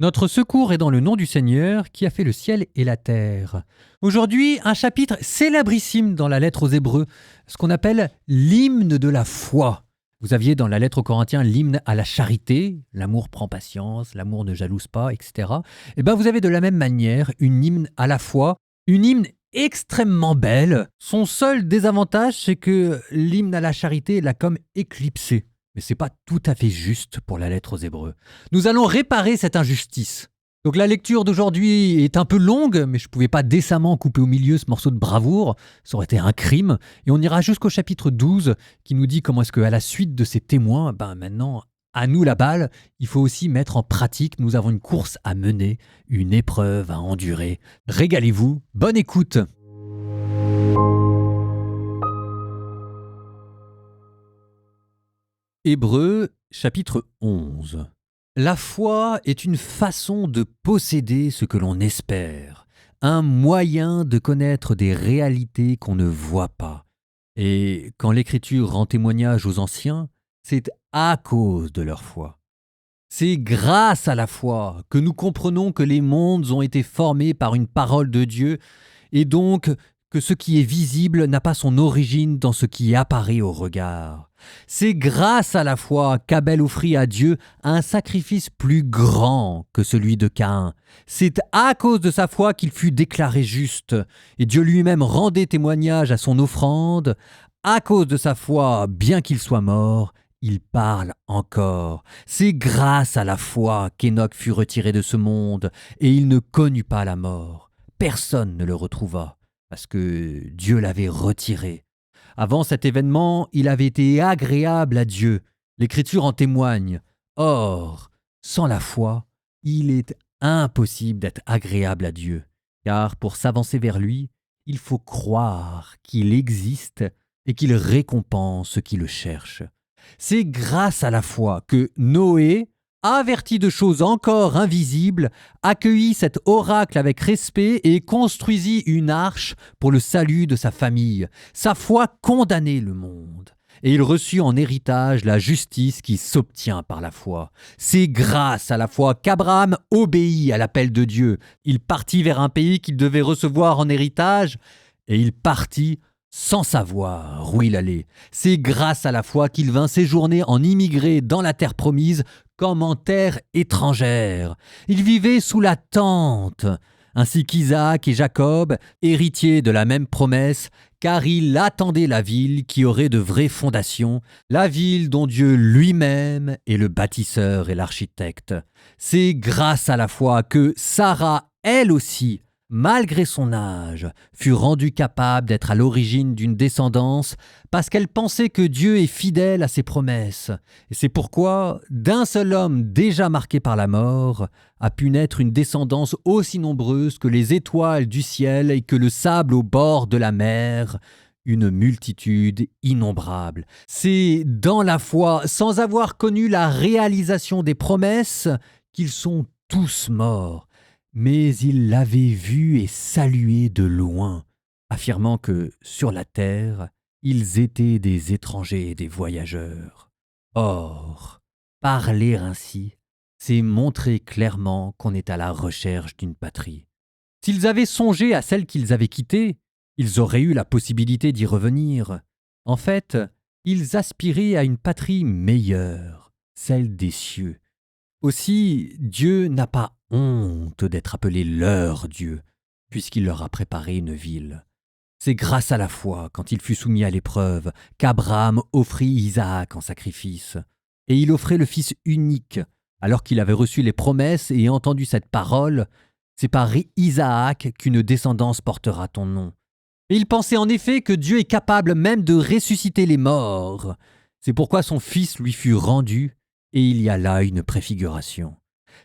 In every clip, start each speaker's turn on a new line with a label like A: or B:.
A: Notre secours est dans le nom du Seigneur qui a fait le ciel et la terre. Aujourd'hui, un chapitre célébrissime dans la lettre aux Hébreux, ce qu'on appelle l'hymne de la foi. Vous aviez dans la lettre aux Corinthiens l'hymne à la charité, l'amour prend patience, l'amour ne jalouse pas, etc. Et bien vous avez de la même manière une hymne à la foi, une hymne extrêmement belle. Son seul désavantage, c'est que l'hymne à la charité l'a comme éclipsé. Mais c'est pas tout à fait juste pour la lettre aux Hébreux. Nous allons réparer cette injustice. Donc la lecture d'aujourd'hui est un peu longue, mais je ne pouvais pas décemment couper au milieu ce morceau de bravoure, ça aurait été un crime. Et on ira jusqu'au chapitre 12 qui nous dit comment est-ce qu'à la suite de ces témoins, maintenant, à nous la balle, il faut aussi mettre en pratique, nous avons une course à mener, une épreuve à endurer. Régalez-vous, bonne écoute. Hébreux, chapitre 11. La foi est une façon de posséder ce que l'on espère, un moyen de connaître des réalités qu'on ne voit pas. Et quand l'Écriture rend témoignage aux anciens, c'est à cause de leur foi. C'est grâce à la foi que nous comprenons que les mondes ont été formés par une parole de Dieu, et donc que ce qui est visible n'a pas son origine dans ce qui apparaît au regard. C'est grâce à la foi qu'Abel offrit à Dieu un sacrifice plus grand que celui de Caïn. C'est à cause de sa foi qu'il fut déclaré juste, et Dieu lui-même rendait témoignage à son offrande. À cause de sa foi, bien qu'il soit mort, il parle encore. C'est grâce à la foi qu'Enoch fut retiré de ce monde, et il ne connut pas la mort. Personne ne le retrouva, parce que Dieu l'avait retiré. Avant cet événement, il avait été agréable à Dieu. L'Écriture en témoigne. Or, sans la foi, il est impossible d'être agréable à Dieu, car pour s'avancer vers lui, il faut croire qu'il existe et qu'il récompense ceux qui le cherchent. C'est grâce à la foi que Noé, averti de choses encore invisibles, accueillit cet oracle avec respect et construisit une arche pour le salut de sa famille. Sa foi condamnait le monde. Et il reçut en héritage la justice qui s'obtient par la foi. C'est grâce à la foi qu'Abraham obéit à l'appel de Dieu. Il partit vers un pays qu'il devait recevoir en héritage, et il partit sans savoir où il allait. C'est grâce à la foi qu'il vint séjourner en immigré dans la terre promise comme en terre étrangère. Il vivait sous la tente, ainsi qu'Isaac et Jacob, héritiers de la même promesse, car il attendait la ville qui aurait de vraies fondations, la ville dont Dieu lui-même est le bâtisseur et l'architecte. C'est grâce à la foi que Sarah, elle aussi, malgré son âge, fut rendue capable d'être à l'origine d'une descendance parce qu'elle pensait que Dieu est fidèle à ses promesses. Et c'est pourquoi, d'un seul homme déjà marqué par la mort, a pu naître une descendance aussi nombreuse que les étoiles du ciel et que le sable au bord de la mer, une multitude innombrable. C'est dans la foi, sans avoir connu la réalisation des promesses, qu'ils sont tous morts. Mais il l'avait vu et salué de loin, affirmant que, sur la terre, ils étaient des étrangers et des voyageurs. Or, parler ainsi, c'est montrer clairement qu'on est à la recherche d'une patrie. S'ils avaient songé à celle qu'ils avaient quittée, ils auraient eu la possibilité d'y revenir. En fait, ils aspiraient à une patrie meilleure, celle des cieux. Aussi, Dieu n'a pas honte d'être appelé leur Dieu, puisqu'il leur a préparé une ville. C'est grâce à la foi, quand il fut soumis à l'épreuve, qu'Abraham offrit Isaac en sacrifice. Et il offrait le fils unique, alors qu'il avait reçu les promesses et entendu cette parole, « C'est par Isaac qu'une descendance portera ton nom. » Et il pensait en effet que Dieu est capable même de ressusciter les morts. C'est pourquoi son fils lui fut rendu, et il y a là une préfiguration.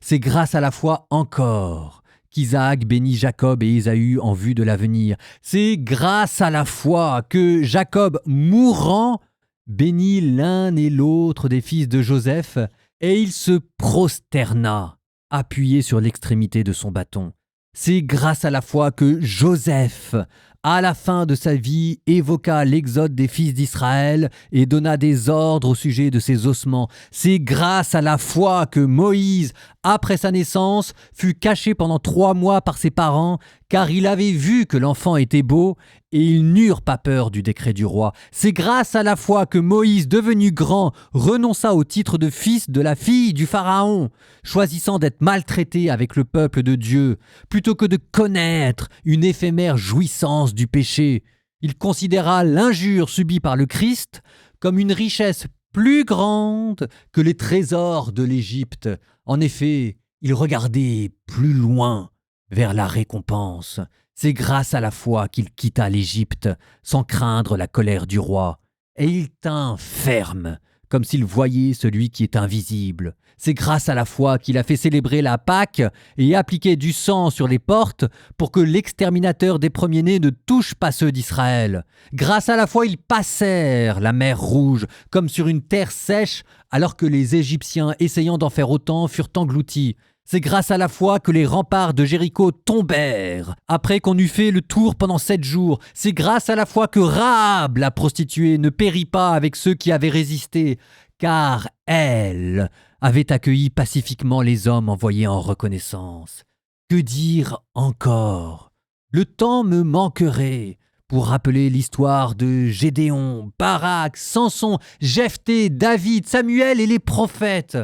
A: C'est grâce à la foi encore qu'Isaac bénit Jacob et Ésaü en vue de l'avenir. C'est grâce à la foi que Jacob, mourant, bénit l'un et l'autre des fils de Joseph, et il se prosterna, appuyé sur l'extrémité de son bâton. C'est grâce à la foi que Joseph, à la fin de sa vie, évoqua l'exode des fils d'Israël et donna des ordres au sujet de ses ossements. C'est grâce à la foi que Moïse, après sa naissance, fut caché pendant 3 mois par ses parents, car il avait vu que l'enfant était beau, et ils n'eurent pas peur du décret du roi. C'est grâce à la foi que Moïse, devenu grand, renonça au titre de fils de la fille du Pharaon, choisissant d'être maltraité avec le peuple de Dieu, plutôt que de connaître une éphémère jouissance du péché. Il considéra l'injure subie par le Christ comme une richesse plus grande que les trésors de l'Égypte. En effet, il regardait plus loin vers la récompense. C'est grâce à la foi qu'il quitta l'Égypte sans craindre la colère du roi. Et il tint ferme, comme s'il voyait celui qui est invisible. C'est grâce à la foi qu'il a fait célébrer la Pâque et appliqué du sang sur les portes pour que l'exterminateur des premiers-nés ne touche pas ceux d'Israël. Grâce à la foi, ils passèrent la mer Rouge comme sur une terre sèche, alors que les Égyptiens, essayant d'en faire autant, furent engloutis. C'est grâce à la foi que les remparts de Jéricho tombèrent, après qu'on eut fait le tour pendant 7 jours. C'est grâce à la foi que Rahab, la prostituée, ne périt pas avec ceux qui avaient résisté, car elle avait accueilli pacifiquement les hommes envoyés en reconnaissance. Que dire encore? Le temps me manquerait pour rappeler l'histoire de Gédéon, Barak, Samson, Jephthé, David, Samuel et les prophètes.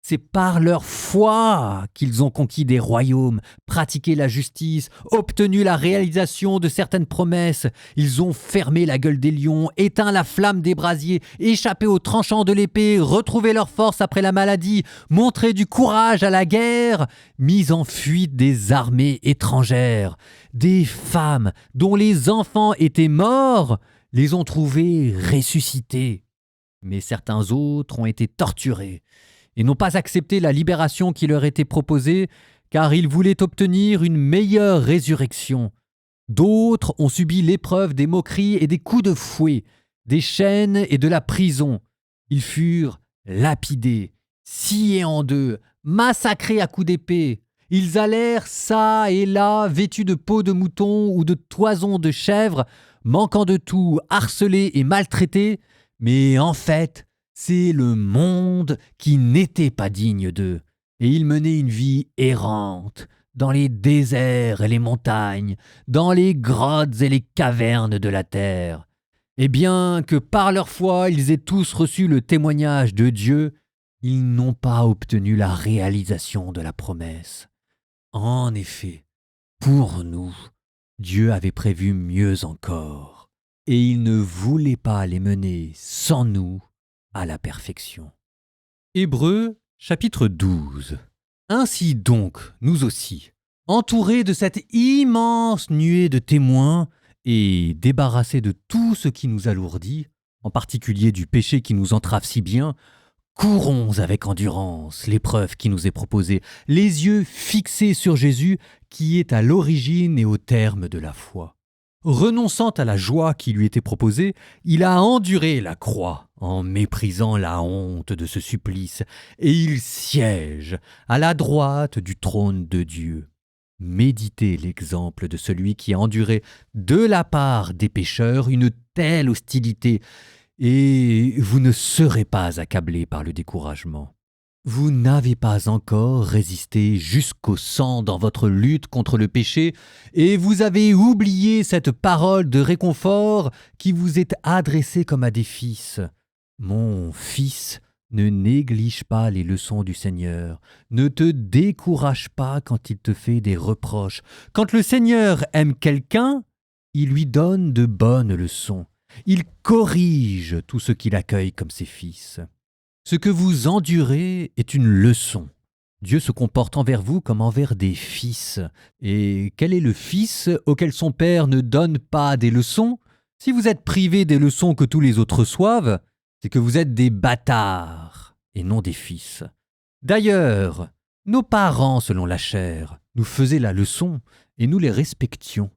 A: C'est par leur foi qu'ils ont conquis des royaumes, pratiqué la justice, obtenu la réalisation de certaines promesses. Ils ont fermé la gueule des lions, éteint la flamme des brasiers, échappé aux tranchants de l'épée, retrouvé leur force après la maladie, montré du courage à la guerre, mis en fuite des armées étrangères. Des femmes dont les enfants étaient morts les ont trouvés ressuscités. Mais certains autres ont été torturés et n'ont pas accepté la libération qui leur était proposée, car ils voulaient obtenir une meilleure résurrection. D'autres ont subi l'épreuve des moqueries et des coups de fouet, des chaînes et de la prison. Ils furent lapidés, sciés en deux, massacrés à coups d'épée. Ils allèrent çà et là, vêtus de peaux de mouton ou de toisons de chèvre, manquant de tout, harcelés et maltraités, mais en fait, c'est le monde qui n'était pas digne d'eux, et ils menaient une vie errante, dans les déserts et les montagnes, dans les grottes et les cavernes de la terre. Et bien que par leur foi ils aient tous reçu le témoignage de Dieu, ils n'ont pas obtenu la réalisation de la promesse. En effet, pour nous, Dieu avait prévu mieux encore, et il ne voulait pas les mener sans nous à la perfection. Hébreux, chapitre 12. Ainsi donc, nous aussi, entourés de cette immense nuée de témoins et débarrassés de tout ce qui nous alourdit, en particulier du péché qui nous entrave si bien, courons avec endurance l'épreuve qui nous est proposée, les yeux fixés sur Jésus qui est à l'origine et au terme de la foi. Renonçant à la joie qui lui était proposée, il a enduré la croix en méprisant la honte de ce supplice, et il siège à la droite du trône de Dieu. Méditez l'exemple de celui qui a enduré de la part des pécheurs une telle hostilité, et vous ne serez pas accablés par le découragement. Vous n'avez pas encore résisté jusqu'au sang dans votre lutte contre le péché, et vous avez oublié cette parole de réconfort qui vous est adressée comme à des fils. Mon fils, ne néglige pas les leçons du Seigneur. Ne te décourage pas quand il te fait des reproches. Quand le Seigneur aime quelqu'un, il lui donne de bonnes leçons. Il corrige tout ce qu'il accueille comme ses fils. Ce que vous endurez est une leçon. Dieu se comporte envers vous comme envers des fils. Et quel est le fils auquel son père ne donne pas des leçons? Si vous êtes privé des leçons que tous les autres reçoivent, c'est que vous êtes des bâtards et non des fils. D'ailleurs, nos parents, selon la chair, nous faisaient la leçon et nous les respections.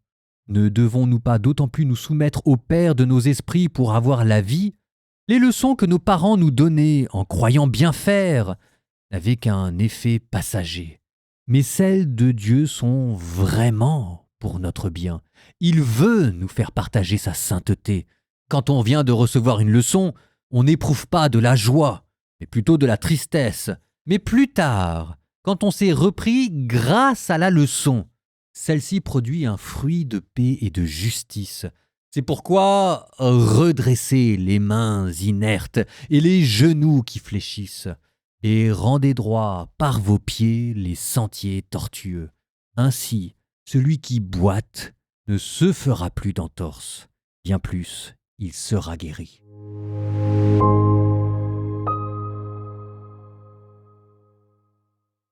A: Ne devons-nous pas d'autant plus nous soumettre au Père de nos esprits pour avoir la vie? Les leçons que nos parents nous donnaient en croyant bien faire n'avaient qu'un effet passager. Mais celles de Dieu sont vraiment pour notre bien. Il veut nous faire partager sa sainteté. Quand on vient de recevoir une leçon, on n'éprouve pas de la joie, mais plutôt de la tristesse. Mais plus tard, quand on s'est repris grâce à la leçon, celle-ci produit un fruit de paix et de justice. C'est pourquoi redressez les mains inertes et les genoux qui fléchissent, et rendez droit par vos pieds les sentiers tortueux. Ainsi, celui qui boite ne se fera plus d'entorse. Bien plus, il sera guéri.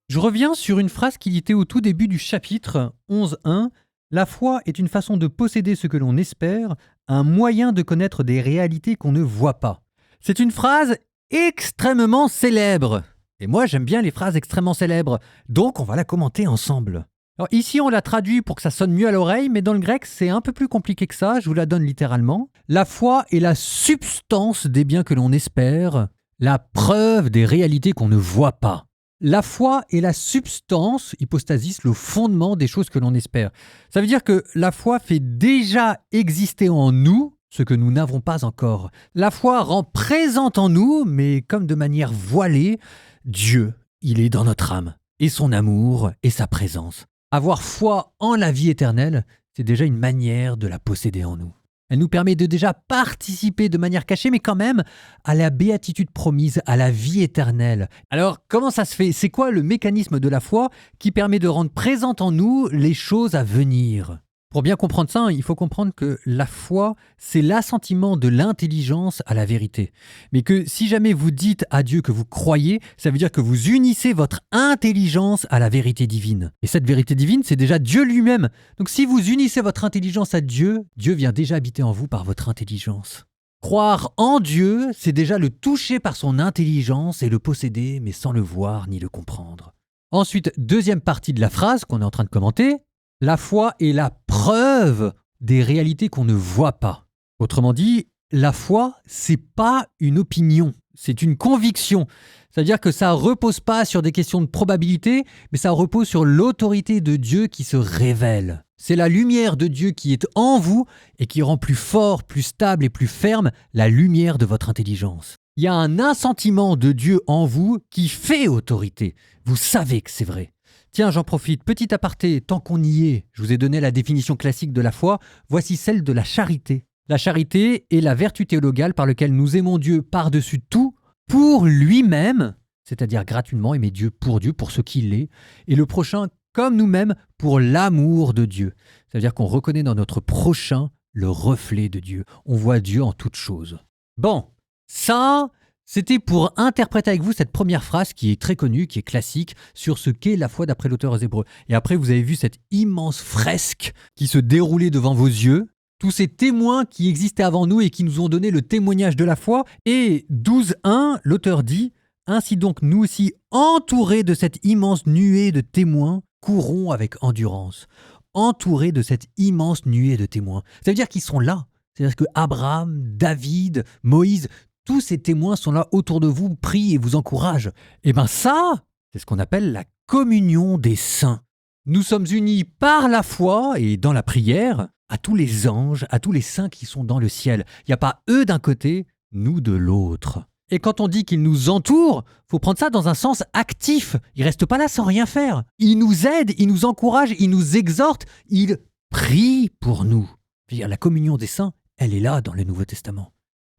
A: Je reviens sur une phrase qui était au tout début du chapitre 11.1. La foi est une façon de posséder ce que l'on espère, un moyen de connaître des réalités qu'on ne voit pas. C'est une phrase extrêmement célèbre. Et moi, j'aime bien les phrases extrêmement célèbres. Donc, on va la commenter ensemble. Alors ici, on l'a traduit pour que ça sonne mieux à l'oreille, mais dans le grec, c'est un peu plus compliqué que ça. Je vous la donne littéralement. La foi est la substance des biens que l'on espère, la preuve des réalités qu'on ne voit pas. La foi est la substance, hypostasis, le fondement des choses que l'on espère. Ça veut dire que la foi fait déjà exister en nous ce que nous n'avons pas encore. La foi rend présente en nous, mais comme de manière voilée, Dieu, il est dans notre âme, et son amour et sa présence. Avoir foi en la vie éternelle, c'est déjà une manière de la posséder en nous. Elle nous permet de déjà participer de manière cachée, mais quand même, à la béatitude promise, à la vie éternelle. Alors, comment ça se fait? C'est quoi le mécanisme de la foi qui permet de rendre présentes en nous les choses à venir? Pour bien comprendre ça, il faut comprendre que la foi, c'est l'assentiment de l'intelligence à la vérité. Mais que si jamais vous dites à Dieu que vous croyez, ça veut dire que vous unissez votre intelligence à la vérité divine. Et cette vérité divine, c'est déjà Dieu lui-même. Donc si vous unissez votre intelligence à Dieu, Dieu vient déjà habiter en vous par votre intelligence. Croire en Dieu, c'est déjà le toucher par son intelligence et le posséder, mais sans le voir ni le comprendre. Ensuite, deuxième partie de la phrase qu'on est en train de commenter. La foi est la preuve des réalités qu'on ne voit pas. Autrement dit, la foi, c'est pas une opinion, c'est une conviction. C'est-à-dire que ça repose pas sur des questions de probabilité, mais ça repose sur l'autorité de Dieu qui se révèle. C'est la lumière de Dieu qui est en vous et qui rend plus fort, plus stable et plus ferme la lumière de votre intelligence. Il y a un assentiment de Dieu en vous qui fait autorité. Vous savez que c'est vrai. Tiens, j'en profite, petit aparté, tant qu'on y est, je vous ai donné la définition classique de la foi, voici celle de la charité. La charité est la vertu théologale par laquelle nous aimons Dieu par-dessus tout, pour lui-même, c'est-à-dire gratuitement aimer Dieu, pour ce qu'il est, et le prochain comme nous-mêmes pour l'amour de Dieu. C'est-à-dire qu'on reconnaît dans notre prochain le reflet de Dieu. On voit Dieu en toutes choses. Bon, ça... C'était pour interpréter avec vous cette première phrase qui est très connue, qui est classique, sur ce qu'est la foi d'après l'auteur aux Hébreux. Et après, vous avez vu cette immense fresque qui se déroulait devant vos yeux, tous ces témoins qui existaient avant nous et qui nous ont donné le témoignage de la foi. Et 12.1, l'auteur dit « Ainsi donc, nous aussi, entourés de cette immense nuée de témoins, courons avec endurance. » Entourés de cette immense nuée de témoins. Ça veut dire qu'ils sont là. C'est-à-dire que Abraham, David, Moïse... Tous ces témoins sont là autour de vous, prient et vous encouragent. Et bien ça, c'est ce qu'on appelle la communion des saints. Nous sommes unis par la foi et dans la prière à tous les anges, à tous les saints qui sont dans le ciel. Il n'y a pas eux d'un côté, nous de l'autre. Et quand on dit qu'ils nous entourent, faut prendre ça dans un sens actif. Ils ne restent pas là sans rien faire. Ils nous aident, ils nous encouragent, ils nous exhortent, ils prient pour nous. Je veux dire, la communion des saints, elle est là dans le Nouveau Testament.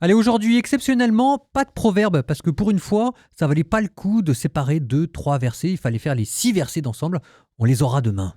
A: Allez, aujourd'hui, exceptionnellement, pas de proverbe, parce que pour une fois, ça valait pas le coup de séparer 2, 3 versets. Il fallait faire les 6 versets d'ensemble. On les aura demain.